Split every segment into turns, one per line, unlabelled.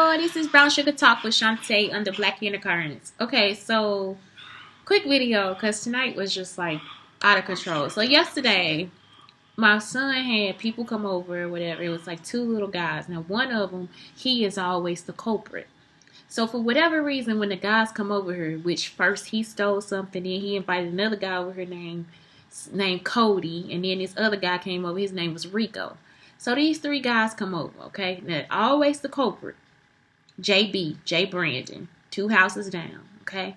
This is Brown Sugar Talk with Shantae under Black Unicarns. Okay, so quick video because tonight was just like out of control. So yesterday, my son had people come over or whatever. It was like two little guys. Now one of them, he is always the culprit. So for whatever reason, when the guys come over here, which first he stole something, then he invited another guy over here named Cody, and then this other guy came over. His name was Rico. So these three guys come over, okay? Now, always the culprit. Jay Brandon, two houses down, okay?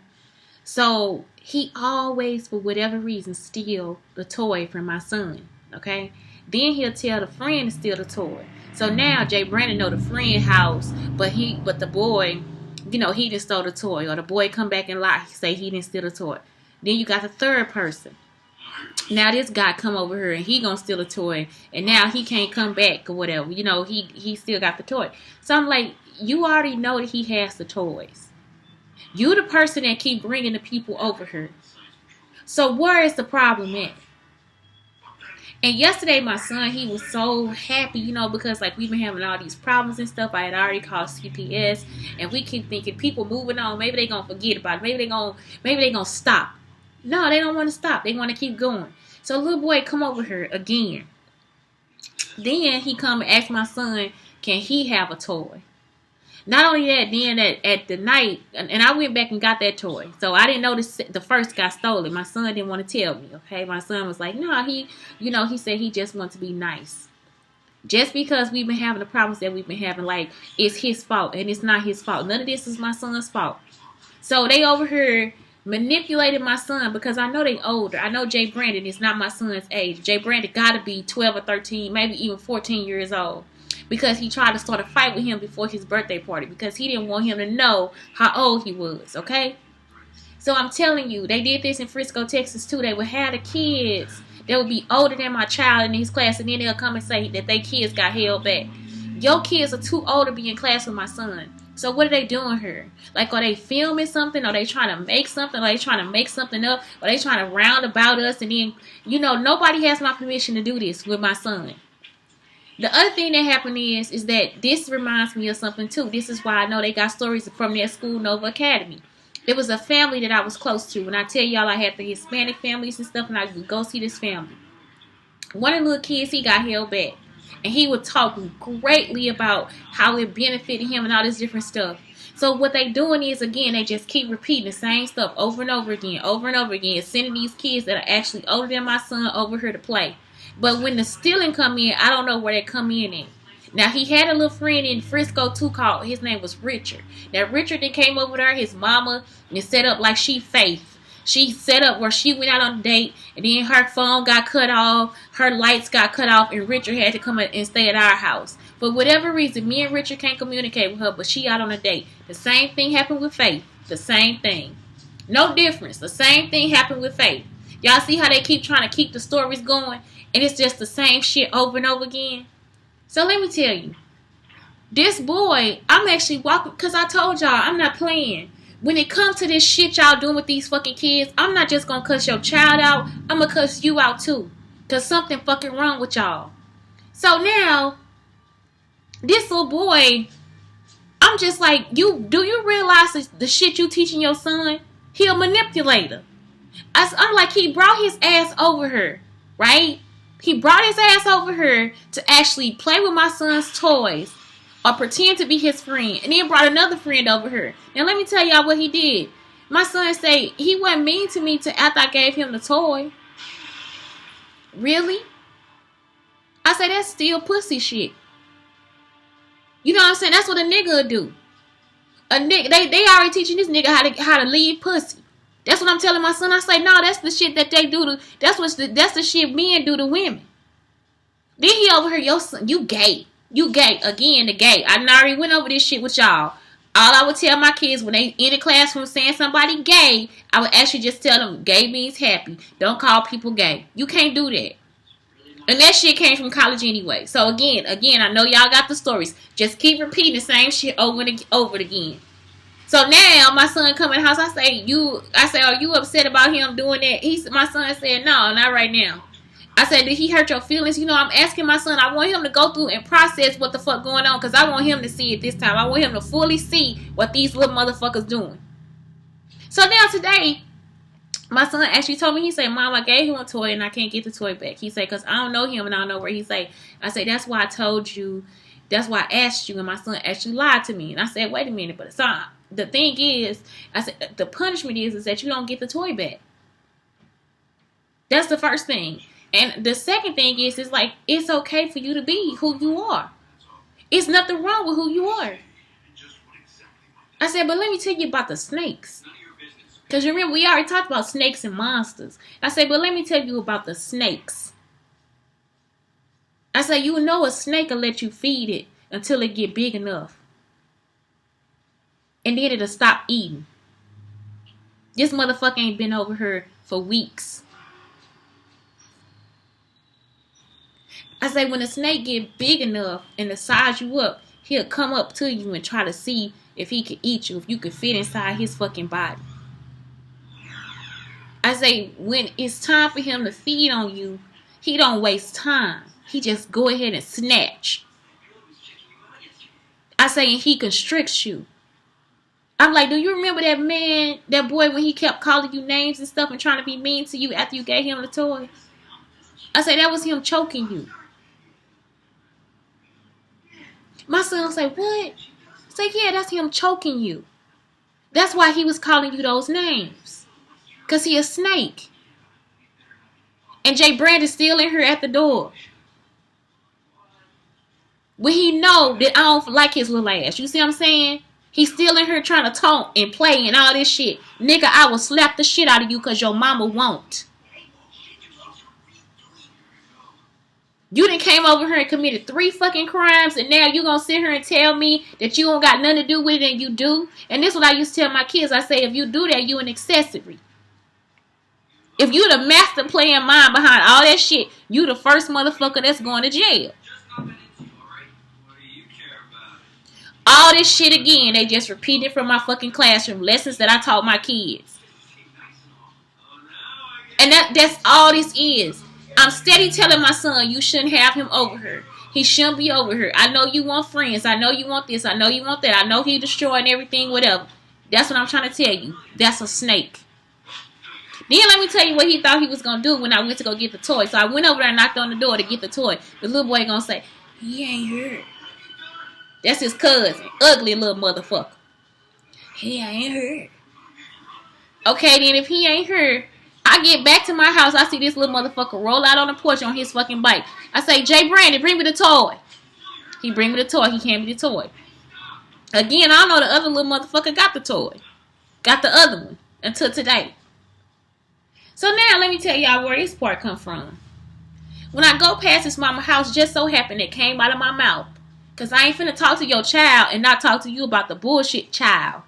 So he always, for whatever reason, steal the toy from my son, okay? Then he'll tell the friend to steal the toy. So now Jay Brandon know the friend house, but the boy, he didn't steal the toy, or the boy come back and lie, say he didn't steal the toy. Then you got the third person. Now this guy come over here and he gonna steal a toy, and now he can't come back or whatever. He still got the toy. So I'm like, you already know that he has the toys. You the person that keep bringing the people over here. So where is the problem at? And yesterday my son, he was so happy, because like we've been having all these problems and stuff. I had already called CPS, and we keep thinking people moving on. Maybe they gonna forget about it. Maybe they gonna stop. No, they don't want to stop. They want to keep going. So little boy come over here again. Then he come and ask my son, can he have a toy? Not only that, then at the night, and I went back and got that toy. So I didn't notice the first guy stole it. My son didn't want to tell me, okay? My son was like, no, he said he just wants to be nice. Just because we've been having the problems that we've been having, like, it's his fault, and it's not his fault. None of this is my son's fault. So they over here manipulated my son because I know they older. I know Jay Brandon is not my son's age. Jay Brandon got to be 12 or 13, maybe even 14 years old, because he tried to start a fight with him before his birthday party because he didn't want him to know how old he was, okay? So I'm telling you, they did this in Frisco, Texas too. They would have the kids that would be older than my child in his class, and then they'll come and say that their kids got held back. Your kids are too old to be in class with my son. So what are they doing here? Like, are they filming something? Are they trying to make something? Are they trying to make something up? Are they trying to round about us? And then, nobody has my permission to do this with my son. The other thing that happened is that this reminds me of something too. This is why I know they got stories from their school, Nova Academy. There was a family that I was close to. And I tell y'all, I had the Hispanic families and stuff, and I would go see this family. One of the little kids, he got held back. And he would talk greatly about how it benefited him and all this different stuff. So what they doing is, again, they just keep repeating the same stuff over and over again, sending these kids that are actually older than my son over here to play. But when the stealing come in, I don't know where they come in at. Now, he had a little friend in Frisco, too, called, his name was Richard. Now, Richard, they came over there, his mama, and set up like she Faith. She set up where she went out on a date, and then her phone got cut off, her lights got cut off, and Richard had to come and stay at our house. For whatever reason, me and Richard can't communicate with her, but she out on a date. The same thing happened with Faith. The same thing. No difference. The same thing happened with Faith. Y'all see how they keep trying to keep the stories going, and it's just the same shit over and over again? So let me tell you, this boy, I'm actually walking, because I told y'all, I'm not playing. When it comes to this shit y'all doing with these fucking kids, I'm not just gonna cuss your child out. I'm gonna cuss you out too. Because something fucking wrong with y'all. So now, this little boy, I'm just like, do you realize the shit you teaching your son? He a manipulator. I'm like, he brought his ass over here, right? He brought his ass over here to actually play with my son's toys, or pretend to be his friend, and then brought another friend over here. Now let me tell y'all what he did. My son say he wasn't mean to me after I gave him the toy. Really? I say that's still pussy shit. You know what I'm saying? That's what a nigga would do. A nigga, they already teaching this nigga how to leave pussy. That's what I'm telling my son. I say, no, that's the shit that they do to. That's the shit men do to women. Then he over here, your son, you gay. You gay. Again, the gay. I already went over this shit with y'all. All I would tell my kids when they in the classroom saying somebody gay, I would actually just tell them gay means happy. Don't call people gay. You can't do that. And that shit came from college anyway. So again, I know y'all got the stories. Just keep repeating the same shit over and over again. So now my son come in the house. I say, are you upset about him doing that? My son said, no, not right now. I said, did he hurt your feelings? You know, I'm asking my son. I want him to go through and process what the fuck going on, because I want him to see it this time. I want him to fully see what these little motherfuckers doing. So now today, my son actually told me, he said, Mom, I gave him a toy and I can't get the toy back. He said, because I don't know him and I don't know where he's at. I said, that's why I told you. That's why I asked you, and my son actually lied to me. And I said, wait a minute. But so the thing is, I said, the punishment is that you don't get the toy back. That's the first thing. And the second thing is like, it's okay for you to be who you are. It's nothing wrong with who you are. I said, but let me tell you about the snakes. Because remember, we already talked about snakes and monsters. I said, but let me tell you about the snakes. I said, you know a snake will let you feed it until it get big enough. And then it'll stop eating. This motherfucker ain't been over here for weeks. I say, when a snake get big enough and to size you up, he'll come up to you and try to see if he can eat you, if you can fit inside his fucking body. I say, when it's time for him to feed on you, he don't waste time. He just go ahead and snatch. I say, and he constricts you. I'm like, do you remember that man, that boy, when he kept calling you names and stuff and trying to be mean to you after you gave him the toy? I say, that was him choking you. My son was like, what? I say, yeah, that's him choking you. That's why he was calling you those names. Because he a snake. And Jay Brandon's still in here at the door. When he know that I don't like his little ass. You see what I'm saying? He's still in here trying to taunt and play and all this shit. Nigga, I will slap the shit out of you because your mama won't. You done came over here and committed 3 fucking crimes, and now you gonna sit here and tell me that you don't got nothing to do with it, and you do? And this is what I used to tell my kids. I say, if you do that, you an accessory. If you the master playing mind behind all that shit, you the first motherfucker that's going to jail. All this shit again, they just repeat it from my fucking classroom. Lessons that I taught my kids. And that's all this is. I'm steady telling my son, you shouldn't have him over here. He shouldn't be over here. I know you want friends. I know you want this. I know you want that. I know he destroying everything, whatever. That's what I'm trying to tell you. That's a snake. Then let me tell you what he thought he was going to do when I went to go get the toy. So I went over there and knocked on the door to get the toy. The little boy going to say, he ain't hurt. That's his cousin. Ugly little motherfucker. He ain't hurt. Okay, then if he ain't hurt, I get back to my house. I see this little motherfucker roll out on the porch on his fucking bike. I say, Jay Brandon, bring me the toy. He bring me the toy. He can't be the toy. Again, I don't know the other little motherfucker got the toy. Got the other one until today. So now let me tell y'all where this part come from. When I go past this mama house, just so happened it came out of my mouth. Because I ain't finna talk to your child and not talk to you about the bullshit child.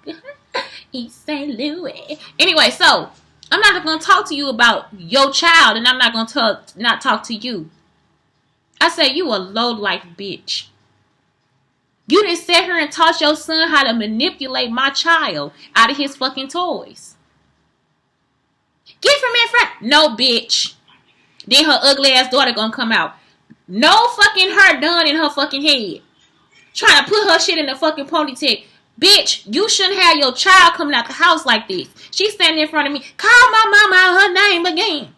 East St. Louis. Anyway, so I'm not going to talk to you about your child, and I'm not going to not talk to you. I say, you a low-life bitch. You didn't sit here and taught your son how to manipulate my child out of his fucking toys. Get from in front. No, bitch. Then her ugly ass daughter gonna come out. No fucking hair done in her fucking head. Trying to put her shit in the fucking ponytail. Bitch, you shouldn't have your child coming out the house like this. She's standing in front of me. Call my mama out her name again.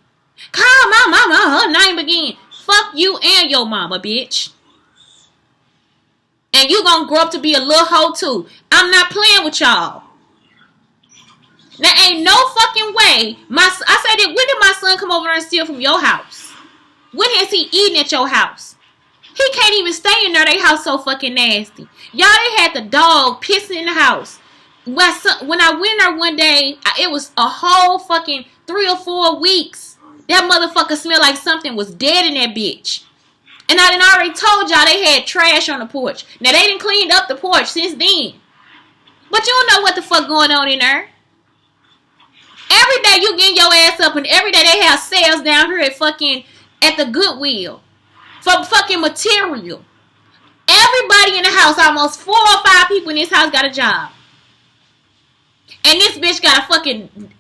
Call my mama out her name again. Fuck you and your mama, bitch. And you gonna grow up to be a little hoe too. I'm not playing with y'all. There ain't no fucking way. I said, when did my son come over and steal from your house? When has he eaten at your house? He can't even stay in there. They house so fucking nasty. Y'all, they had the dog pissing in the house. When I went there one day, it was a whole fucking 3 or 4 weeks. That motherfucker smelled like something was dead in that bitch. And I done already told y'all they had trash on the porch. Now, they done cleaned up the porch since then. But you don't know what the fuck going on in there. Every day you getting your ass up, and every day they have sales down here at the Goodwill for fucking material. Everybody in the house, almost 4 or 5 people in this house got a job. And this bitch got a fucking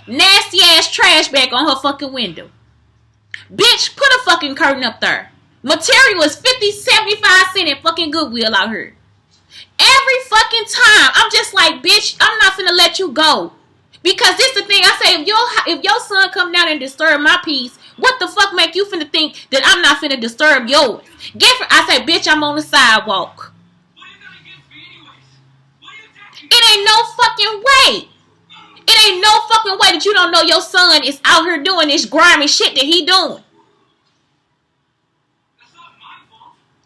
nasty ass trash bag on her fucking window. Bitch, put a fucking curtain up there. Material is 50, 75 cents at fucking Goodwill out here. Every fucking time, I'm just like, bitch, I'm not finna let you go. Because this the thing, I say, if your son come down and disturb my peace, what the fuck make you finna think that I'm not finna disturb yours? I say, bitch, I'm on the sidewalk. It ain't no fucking way. It ain't no fucking way that you don't know your son is out here doing this grimy shit that he doing.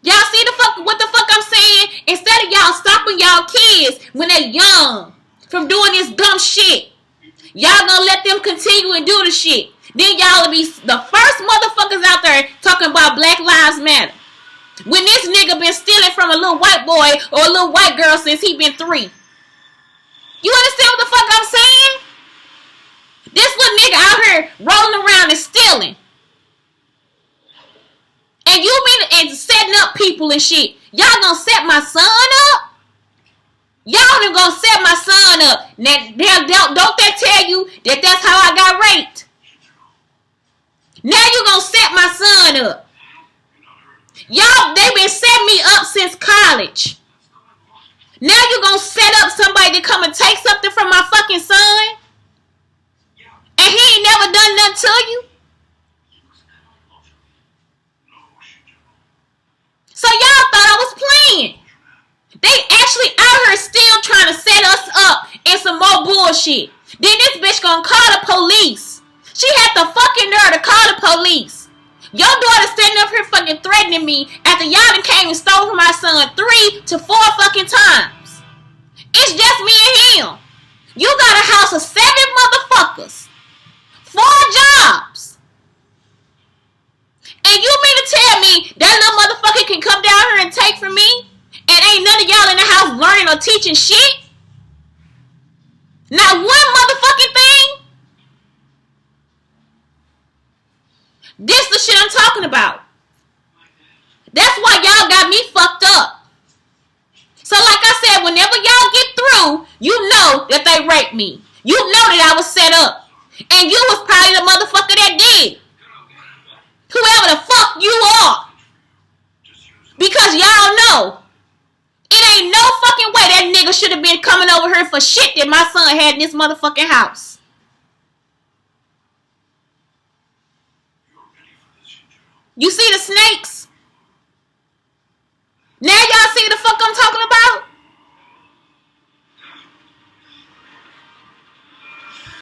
Y'all see what the fuck I'm saying? Instead of y'all stopping y'all kids when they young from doing this dumb shit, y'all gonna let them continue and do the shit. Then y'all will be the first motherfuckers out there talking about Black Lives Matter. When this nigga been stealing from a little white boy or a little white girl since he been 3. You understand what the fuck I'm saying? This little nigga out here rolling around and stealing. And you been and setting up people and shit. Y'all gonna set my son up? Y'all done gonna set my son up. Now, don't that tell you that that's how I got raped? Now you gonna set my son up. Y'all, they been setting me up since college. Now you gonna set up somebody to come and take something from my fucking son? And he ain't never done nothing to you? So y'all thought I was playing. They actually out here still trying to set us up in some more bullshit. Then this bitch gonna call the police. She had the fucking nerve to call the police. Your daughter standing up here fucking threatening me after y'all done came and stole from my son 3 to 4 fucking times. It's just me and him. You got a house of 7 motherfuckers. 4 jobs. And you mean to tell me that little motherfucker can come down here and take from me? And ain't none of y'all in the house learning or teaching shit? Not one motherfucking thing? This the shit I'm talking about. That's why y'all got me fucked up. So like I said, whenever y'all get through, you know that they raped me. You know that I was set up. And you was probably the motherfucker that did. Whoever the fuck you are. Because y'all know. It ain't no fucking way that nigga should have been coming over here for shit that my son had in this motherfucking house. You see the snakes?